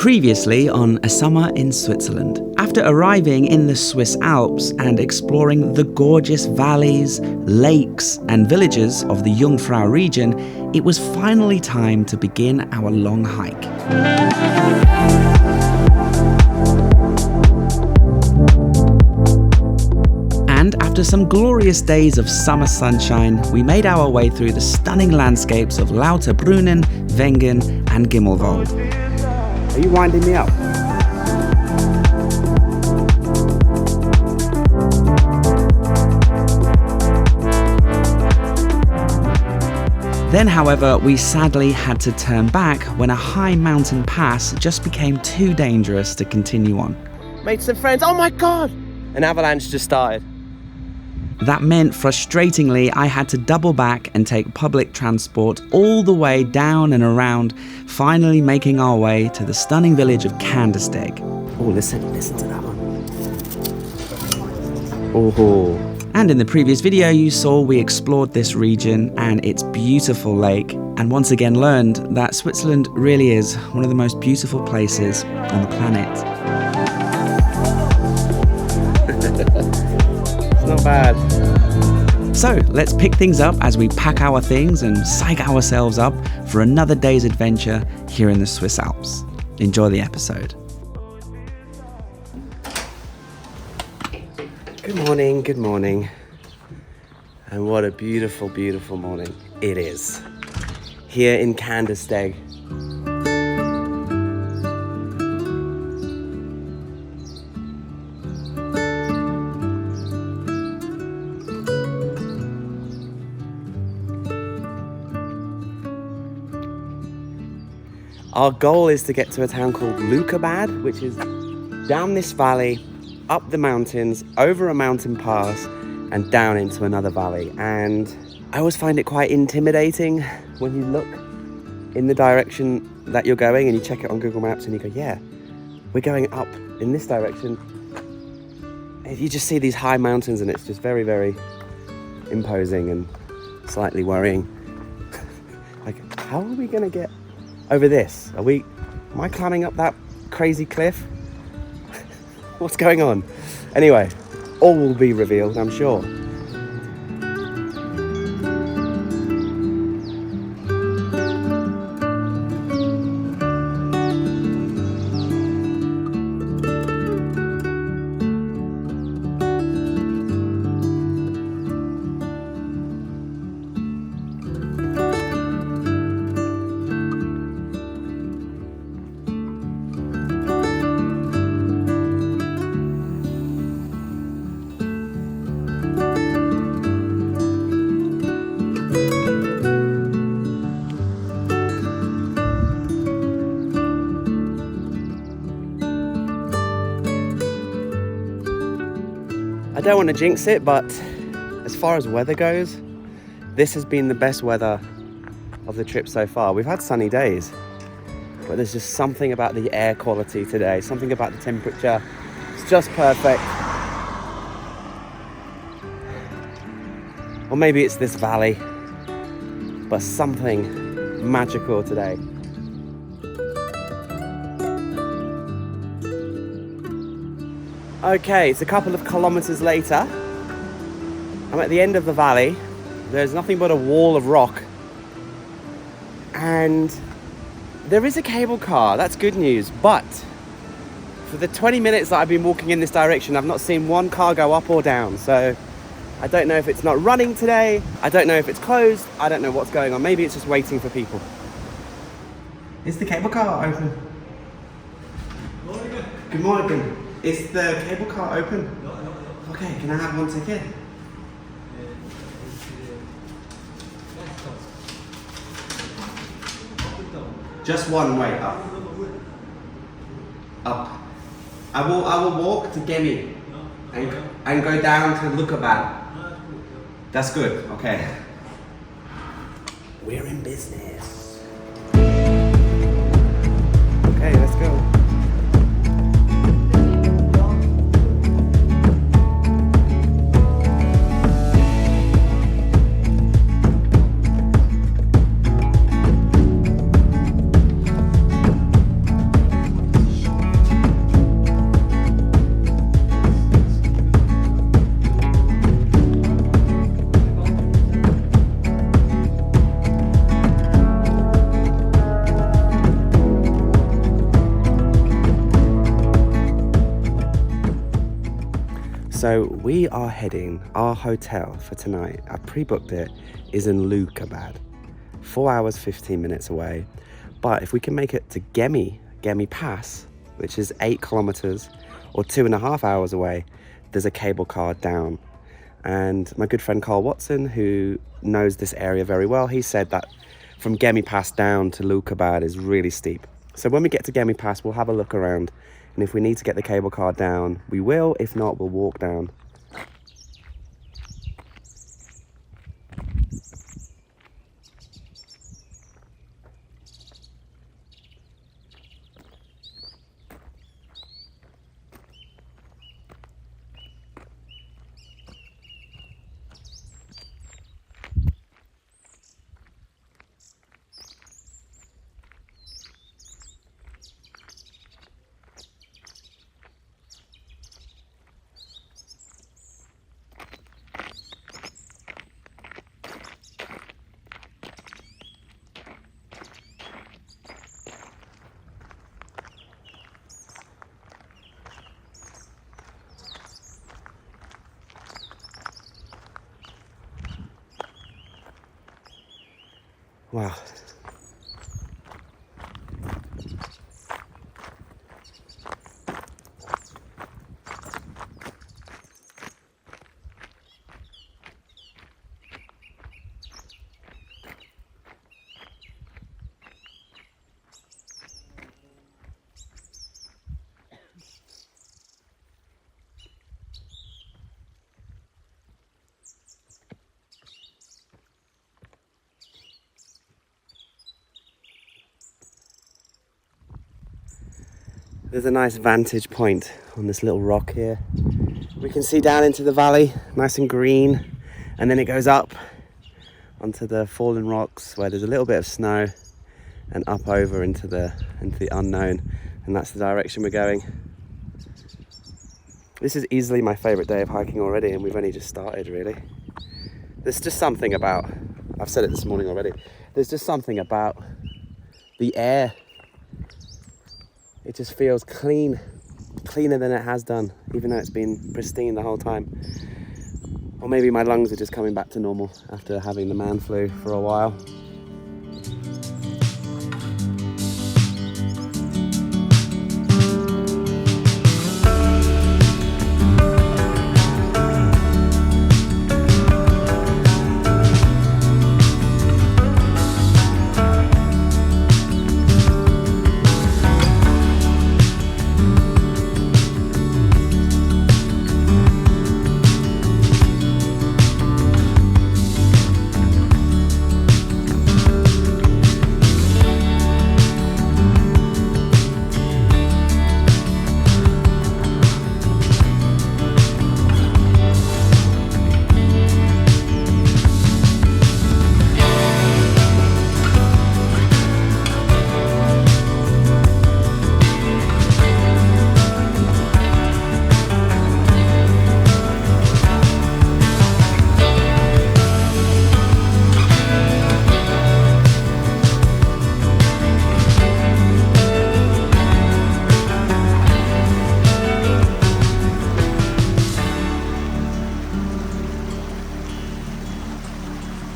Previously on A Summer in Switzerland. After arriving in the Swiss Alps and exploring the gorgeous valleys, lakes and villages of the Jungfrau region, it was finally time to begin our long hike. And after some glorious days of summer sunshine, we made our way through the stunning landscapes of Lauterbrunnen, Wengen and Grindelwald. Are you winding me up? Then, however, we sadly had to turn back when a high mountain pass just became too dangerous to continue on. Made some friends. Oh my God! An avalanche just started. That meant, frustratingly, I had to double back and take public transport all the way down and around, finally making our way to the stunning village of Kandersteg. Oh, listen to that one. Oh. And in the previous video you saw we explored this region and its beautiful lake, and once again learned that Switzerland really is one of the most beautiful places on the planet. It's not bad. So let's pick things up as we pack our things and psych ourselves up for another day's adventure here in the Swiss Alps. Enjoy the episode. Good morning. And what a beautiful, beautiful morning it is here in Kandersteg. Our goal is to get to a town called Leukerbad, which is down this valley, up the mountains, over a mountain pass, and down into another valley. And I always find it quite intimidating when you look in the direction that you're going and you check it on Google Maps and you go, yeah, we're going up in this direction. And you just see these high mountains and it's just very, very imposing and slightly worrying. Like, how are we going to get over this? Am I climbing up that crazy cliff? What's going on? Anyway, all will be revealed, I'm sure. I don't want to jinx it, but as far as weather goes, this has been the best weather of the trip so far. We've had sunny days, but there's just something about the air quality today, something about the temperature. It's just perfect. Or maybe it's this valley, but something magical today. Okay, it's a couple of kilometers later. I'm at the end of the valley. There's nothing but a wall of rock. And there is a cable car, that's good news. But for the 20 minutes that I've been walking in this direction, I've not seen one car go up or down. So I don't know if it's not running today. I don't know if it's closed. I don't know what's going on. Maybe it's just waiting for people. Is the cable car open? Good morning. Is the cable car open? No. Okay, can I have one ticket? Just one way up. Up. I will walk to Gemi and go down to Leukerbad. That's good. Okay. We're in business. Okay, let's go. So we are heading, our hotel for tonight, I pre-booked it, is in Leukerbad, 4 hours, 15 minutes away. But if we can make it to Gemi Pass, which is 8 kilometers or 2.5 hours away, there's a cable car down. And my good friend Carl Watson, who knows this area very well, he said that from Gemi Pass down to Leukerbad is really steep. So when we get to Gemi Pass, we'll have a look around. And if we need to get the cable car down, we will. If not, we'll walk down. Wow. There's a nice vantage point on this little rock here. We can see down into the valley, nice and green, and then it goes up onto the fallen rocks where there's a little bit of snow, and up over into the unknown, and that's the direction we're going. This is easily my favourite day of hiking already, and we've only just started really. There's just something about, I've said it this morning already, there's just something about the air. It just feels cleaner than it has done, even though it's been pristine the whole time. Or maybe my lungs are just coming back to normal after having the man flu for a while.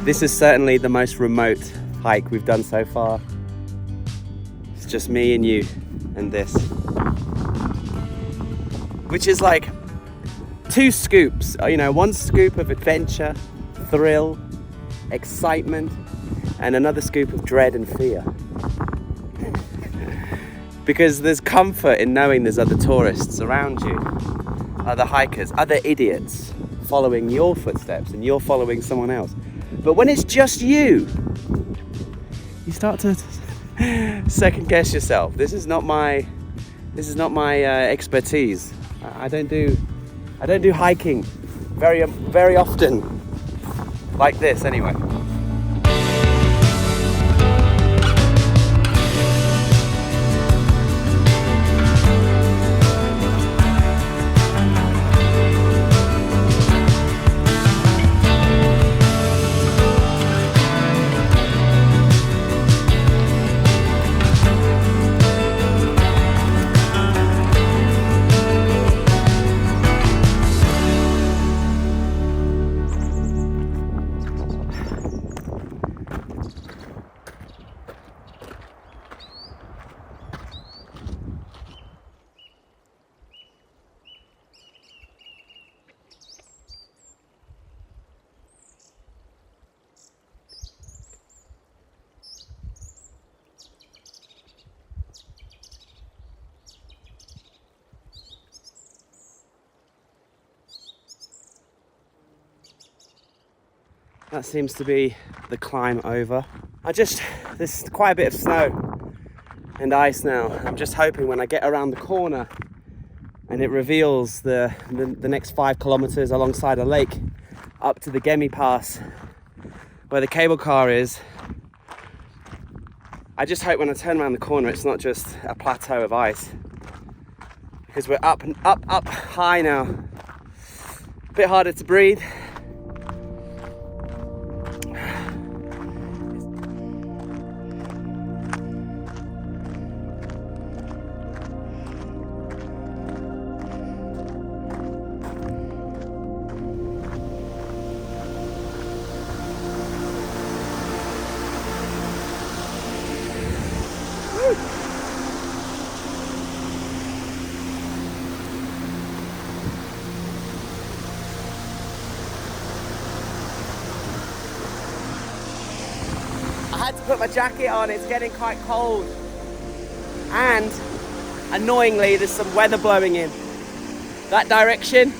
This is certainly the most remote hike we've done so far. It's just me and you and this. Which is like 2 scoops, you know, 1 scoop of adventure, thrill, excitement, and another scoop of dread and fear. Because there's comfort in knowing there's other tourists around you, other hikers, other idiots following your footsteps, and you're following someone else. But when it's just you, you start to second guess yourself. This is not my expertise. I don't do hiking very often like this anyway. That seems to be the climb over. There's quite a bit of snow and ice now. I'm just hoping when I get around the corner and it reveals the next 5 kilometers alongside a lake up to the Gemi Pass where the cable car is. I just hope when I turn around the corner it's not just a plateau of ice, because we're up and up high now. A bit harder to breathe. I had to put my jacket on, it's getting quite cold. And annoyingly, there's some weather blowing in that direction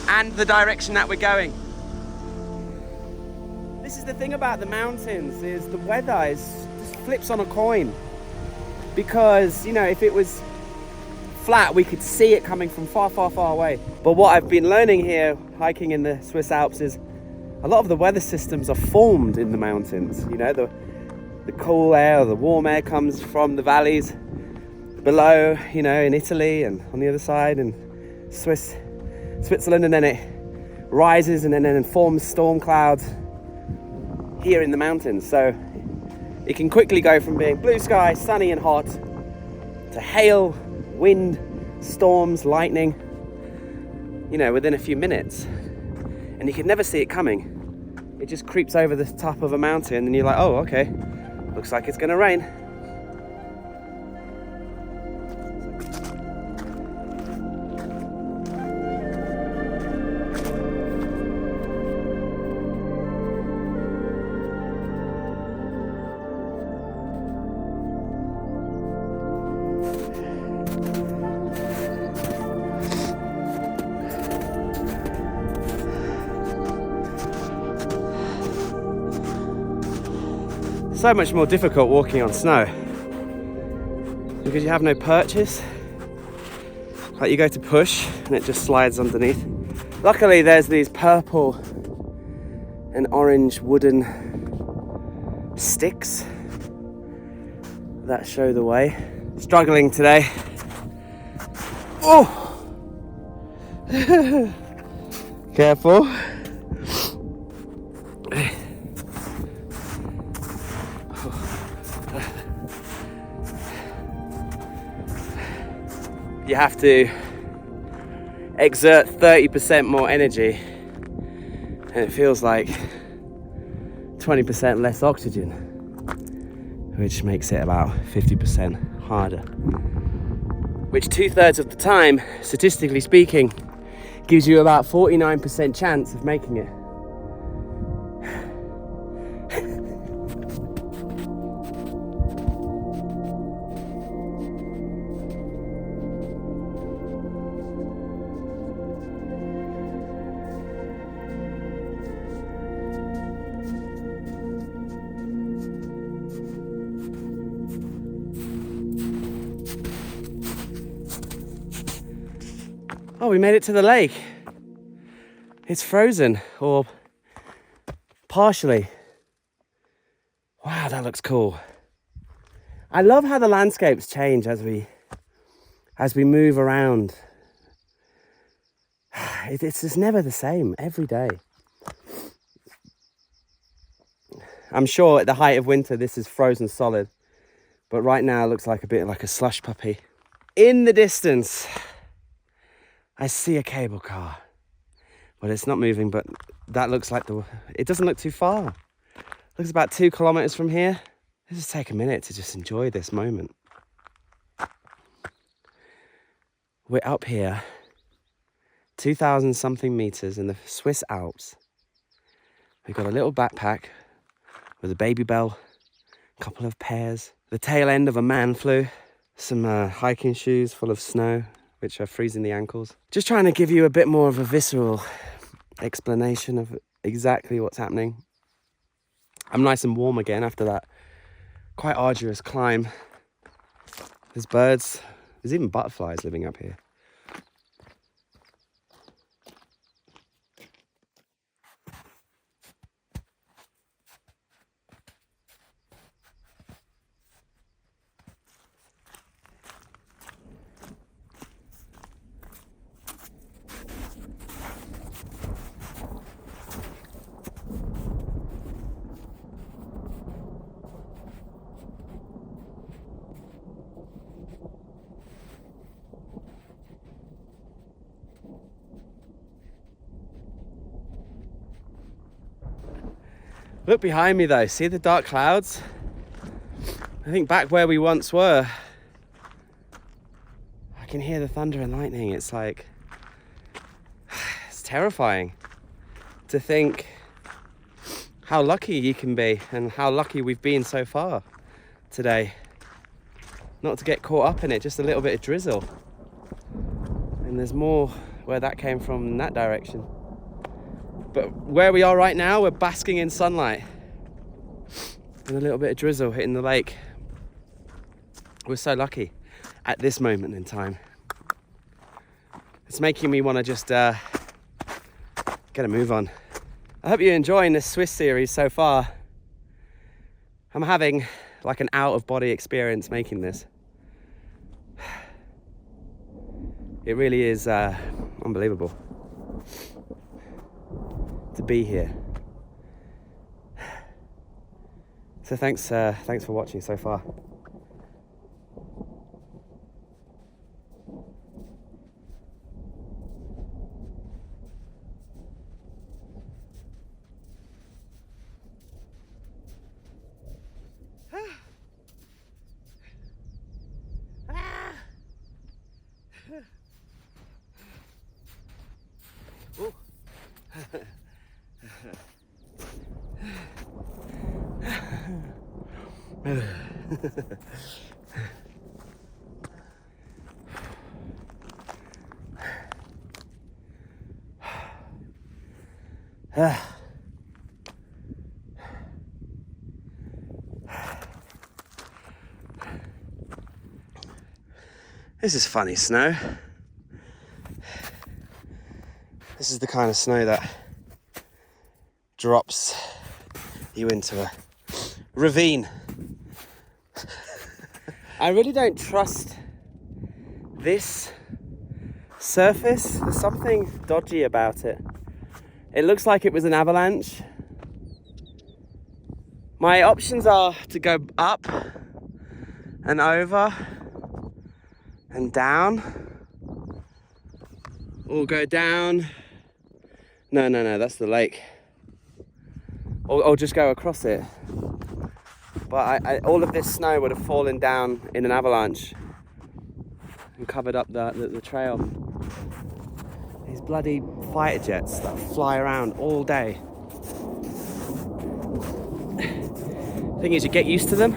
and the direction that we're going. This is the thing about the mountains, is the weather just flips on a coin. Because, you know, if it was flat, we could see it coming from far, far, far away. But what I've been learning here, hiking in the Swiss Alps, is a lot of the weather systems are formed in the mountains. You know, the cool air or the warm air comes from the valleys below, you know, in Italy and on the other side in Switzerland, and then it rises and then forms storm clouds here in the mountains. So it can quickly go from being blue sky, sunny and hot, to hail, wind, storms, lightning, you know, within a few minutes. And you can never see it coming. It just creeps over the top of a mountain and you're like, oh, okay, looks like it's gonna rain. So much more difficult walking on snow because you have no purchase. Like, you go to push and it just slides underneath. Luckily there's these purple and orange wooden sticks that show the way. Struggling today. Oh! Careful. You have to exert 30% more energy and it feels like 20% less oxygen, which makes it about 50% harder, which 2/3 of the time, statistically speaking, gives you about 49% chance of making it. Oh, we made it to the lake. It's frozen, or partially. Wow, that looks cool. I love how the landscapes change as we move around. It's just never the same every day. I'm sure at the height of winter this is frozen solid, but right now it looks like a bit like a slush puppy. In the distance, I see a cable car. Well, it's not moving, but that looks like it doesn't look too far. It looks about 2 kilometers from here. Let's just take a minute to just enjoy this moment. We're up here, 2,000 something meters in the Swiss Alps. We've got a little backpack with a baby bell, a couple of pears, the tail end of a man flu, some hiking shoes full of snow, which are freezing the ankles. Just trying to give you a bit more of a visceral explanation of exactly what's happening. I'm nice and warm again after that quite arduous climb. There's birds, there's even butterflies living up here. Look behind me though, see the dark clouds? I think back where we once were, I can hear the thunder and lightning. It's like, it's terrifying to think how lucky you can be and how lucky we've been so far today. Not to get caught up in it, just a little bit of drizzle. And there's more where that came from in that direction. But where we are right now, we're basking in sunlight and a little bit of drizzle hitting the lake. We're so lucky at this moment in time. It's making me want to just get a move on. I hope you're enjoying this Swiss series so far. I'm having like an out-of-body experience making this. It really is unbelievable to be here. So thanks for watching so far. This is funny snow. This is the kind of snow that drops you into a ravine. I really don't trust this surface. There's something dodgy about it. It looks like it was an avalanche. My options are to go up and over and down, or go down. No, that's the lake. Or just go across it. But all of this snow would have fallen down in an avalanche and covered up the trail. These bloody fighter jets that fly around all day. Thing is, you get used to them,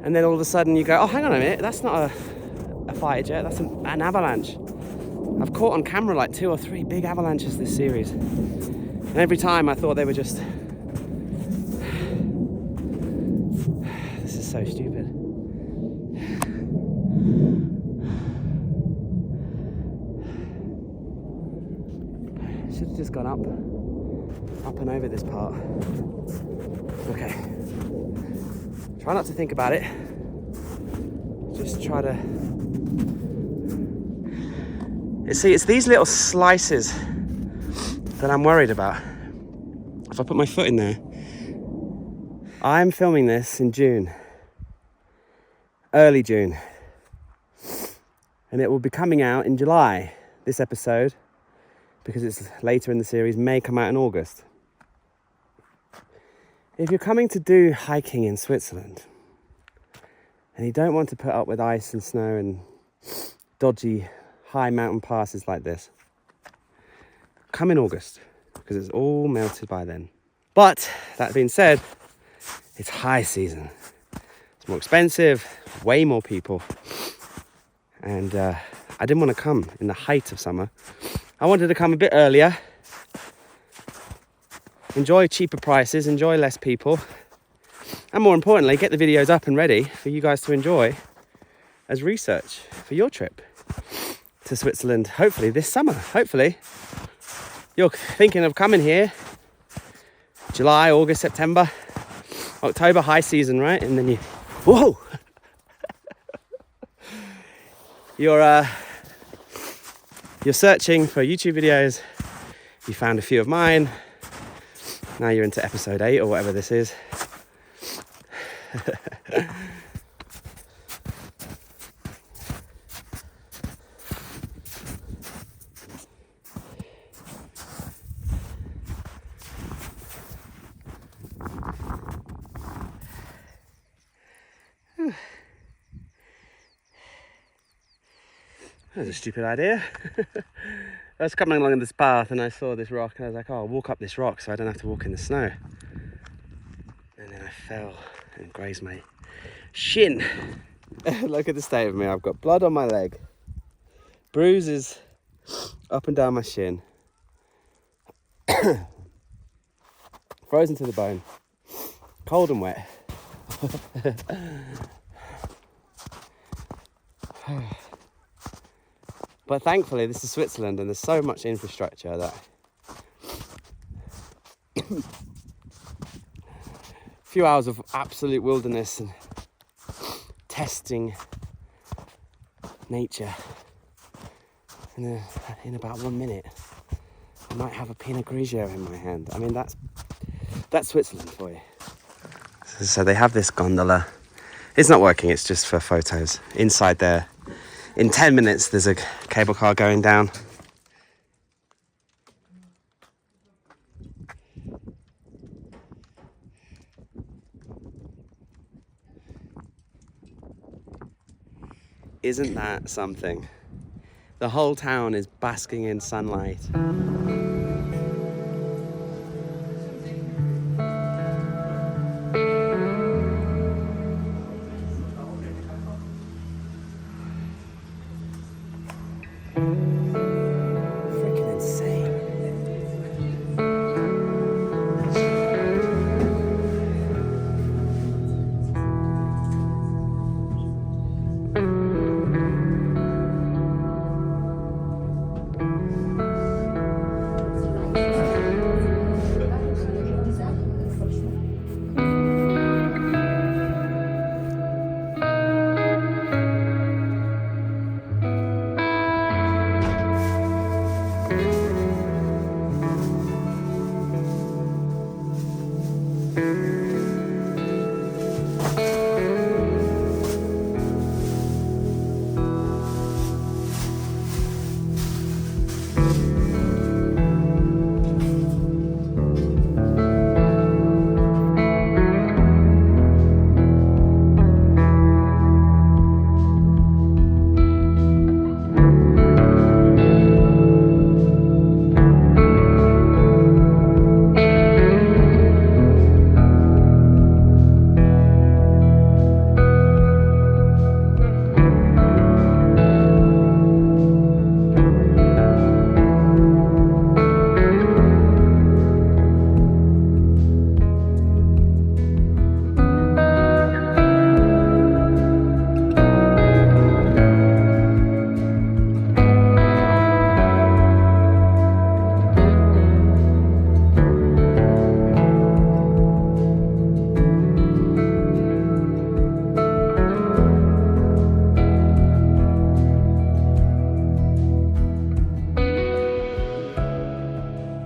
and then all of a sudden you go, oh, hang on a minute, that's not a fighter jet, that's an avalanche. I've caught on camera like 2 or 3 big avalanches this series, and every time I thought they were just... This is so stupid. Should have just gone up and over this part. Okay. Try not to think about it. Just try to... See, it's these little slices that I'm worried about. If I put my foot in there... I'm filming this in June. Early June. And it will be coming out in July, this episode, because it's later in the series, may come out in August. If you're coming to do hiking in Switzerland and you don't want to put up with ice and snow and dodgy high mountain passes like this, come in August, because it's all melted by then. But that being said, it's high season. It's more expensive, way more people. And I didn't want to come in the height of summer. I wanted to come a bit earlier enjoy cheaper prices, enjoy less people, and more importantly, get the videos up and ready for you guys to enjoy as research for your trip to Switzerland, hopefully this summer. Hopefully you're thinking of coming here July, August, September, October, high season, right? And then whoa, you're searching for YouTube videos. You found a few of mine. Now you're into episode 8 or whatever this is. That was a stupid idea. I was coming along this path and I saw this rock and I was like, oh, I'll walk up this rock so I don't have to walk in the snow. And then I fell and grazed my shin. Look at the state of me. I've got blood on my leg, bruises up and down my shin, frozen to the bone, cold and wet. But thankfully this is Switzerland and there's so much infrastructure that a few hours of absolute wilderness and testing nature, and in about 1 minute I might have a Pinot Grigio in my hand. I mean, that's Switzerland for you. So they have this gondola. It's not working, it's just for photos. Inside there, in 10 minutes, there's a cable car going down. Isn't that something? The whole town is basking in sunlight.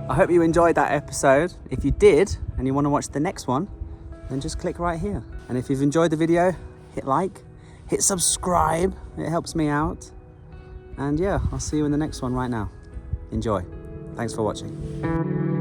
I hope you enjoyed that episode. If you did and you want to watch the next one, then just click right here. And if you've enjoyed the video, hit like, hit subscribe. It helps me out. And yeah, I'll see you in the next one right now. Enjoy. Thanks for watching.